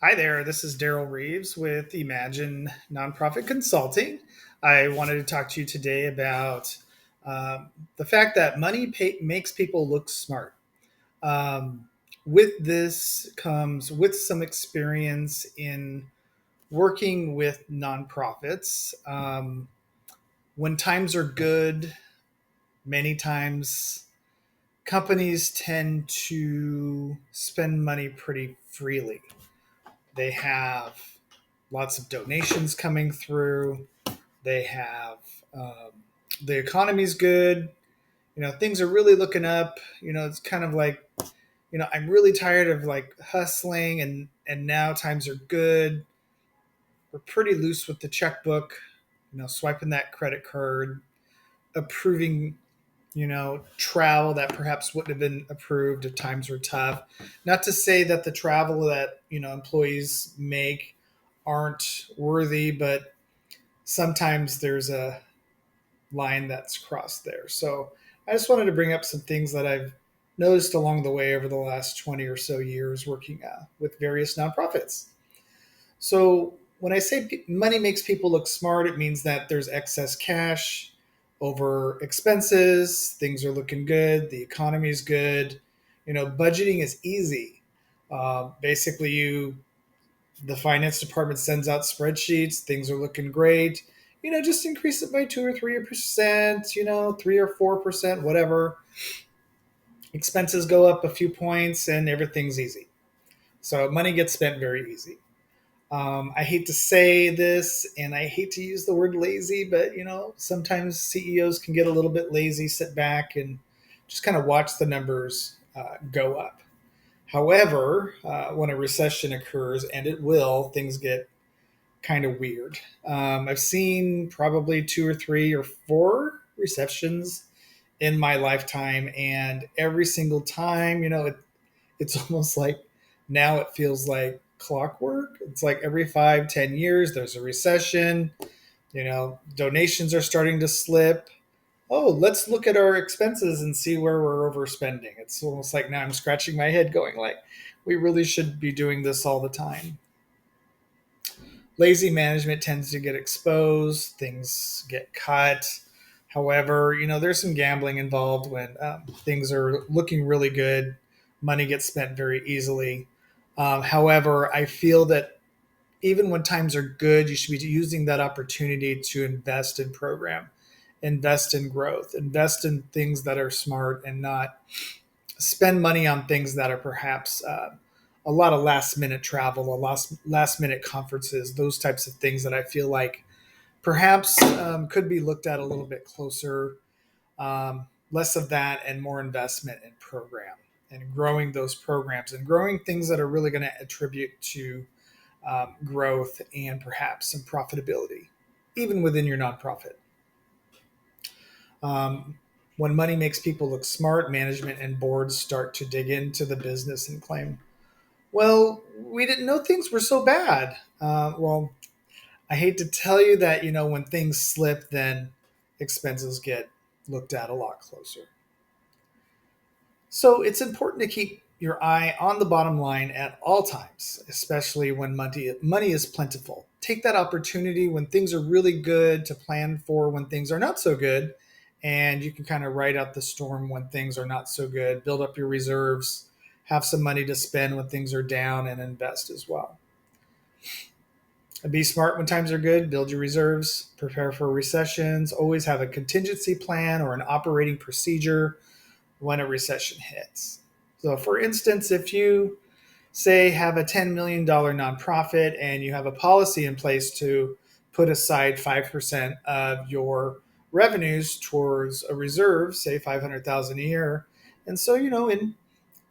Hi there, this is Daryl Reeves with Imagine Nonprofit Consulting. I wanted to talk to you today about the fact that makes people look smart. Um, with this comes with some experience in working with nonprofits. When times are good, many times companies tend to spend money pretty freely. They have lots of donations coming through. They have um, the economy's good. Things are really looking up. It's kind of like I'm really tired of like hustling, and now times are good. We're pretty loose with the checkbook. Swiping that credit card, approving travel that perhaps wouldn't have been approved if times were tough. Not to say that the travel that employees make aren't worthy, but sometimes there's a line that's crossed there. So I just wanted to bring up some things that I've noticed along the way over the last 20 or so years working with various nonprofits. So when I say money makes people look smart, it means that there's excess cash over expenses. Things are looking good. The economy is good. Budgeting is easy. Basically, the finance department sends out spreadsheets. Things are looking great. Just increase it by 2 or 3%. 3 or 4%, whatever. Expenses go up a few points, and everything's easy. So money gets spent very easy. I hate to say this and I hate to use the word lazy, but sometimes CEOs can get a little bit lazy, sit back and just kind of watch the numbers go up. However, when a recession occurs, and it will, things get kind of weird. I've seen probably two or three or four recessions in my lifetime, and every single time, it's almost like now it feels like clockwork. It's like every 5, 10 years there's a recession. Donations are starting to slip. Oh, let's look at our expenses and see where we're overspending. It's almost like now I'm scratching my head going like, we really should be doing this all the time. Lazy management tends to get exposed, things get cut. However, there's some gambling involved when things are looking really good. Money gets spent very easily. However, I feel that even when times are good, you should be using that opportunity to invest in program, invest in growth, invest in things that are smart, and not spend money on things that are perhaps a lot of last minute travel, a last minute conferences, those types of things that I feel like perhaps could be looked at a little bit closer. Less of that and more investment in program and growing those programs and growing things that are really going to attribute to growth and perhaps some profitability, even within your nonprofit. Um, when money makes people look smart, management and boards start to dig into the business and claim, well, we didn't know things were so bad. Well, I hate to tell you that, when things slip, then expenses get looked at a lot closer. So it's important to keep your eye on the bottom line at all times, especially when money is plentiful. Take that opportunity when things are really good to plan for when things are not so good. And you can kind of ride out the storm when things are not so good, build up your reserves, have some money to spend when things are down, and invest as well. Be smart when times are good, build your reserves, prepare for recessions, always have a contingency plan or an operating procedure when a recession hits. So, for instance, if you say have a $10 million nonprofit and you have a policy in place to put aside 5% of your revenues towards a reserve, say 500,000 a year, and so in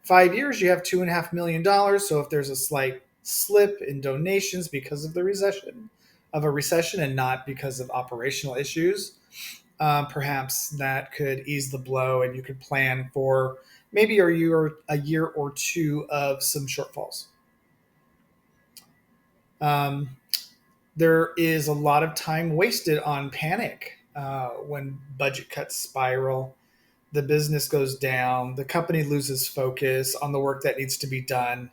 5 years you have $2.5 million. So if there's a slight slip in donations because of the recession, of a recession, and not because of operational issues, perhaps that could ease the blow, and you could plan for maybe a year or two of some shortfalls. Um, there is a lot of time wasted on panic when budget cuts spiral. The business goes down. The company loses focus on the work that needs to be done,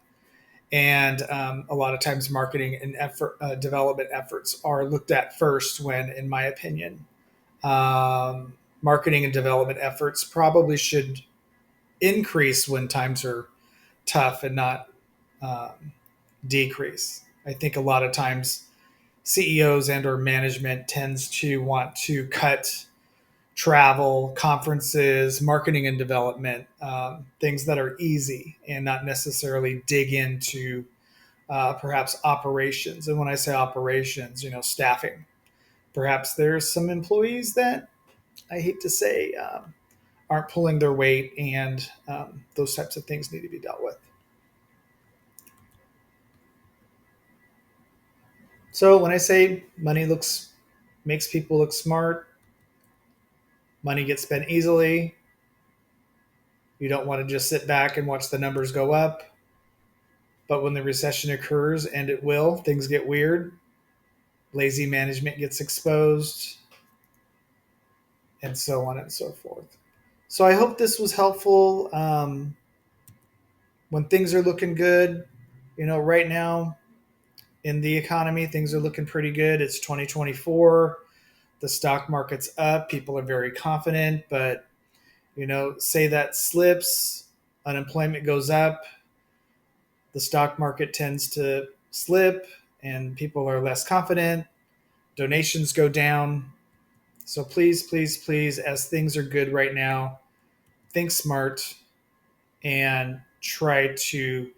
And a lot of times, marketing and development efforts are looked at first. When, in my opinion, marketing and development efforts probably should increase when times are tough and not um, decrease. I think a lot of times CEOs and or management tends to want to cut travel, conferences, marketing and development, things that are easy and not necessarily dig into perhaps operations. And when I say operations, staffing. Perhaps there's some employees that I hate to say aren't pulling their weight, and those types of things need to be dealt with. So when I say money looks makes people look smart, money gets spent easily. You don't want to just sit back and watch the numbers go up. But when the recession occurs, and it will, things get weird. Lazy management gets exposed, and so on and so forth. So I hope this was helpful. When things are looking good, right now in the economy, things are looking pretty good. It's 2024. The stock market's up. People are very confident, but say that slips, unemployment goes up, the stock market tends to slip, and people are less confident, donations go down. So please, please, please, as things are good right now, think smart and try to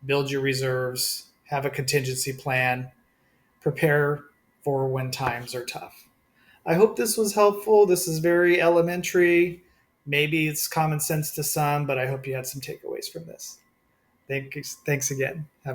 build your reserves, have a contingency plan, prepare for when times are tough. I hope this was helpful. This is very elementary. Maybe it's common sense to some, but I hope you had some takeaways from this. Thanks again. Have a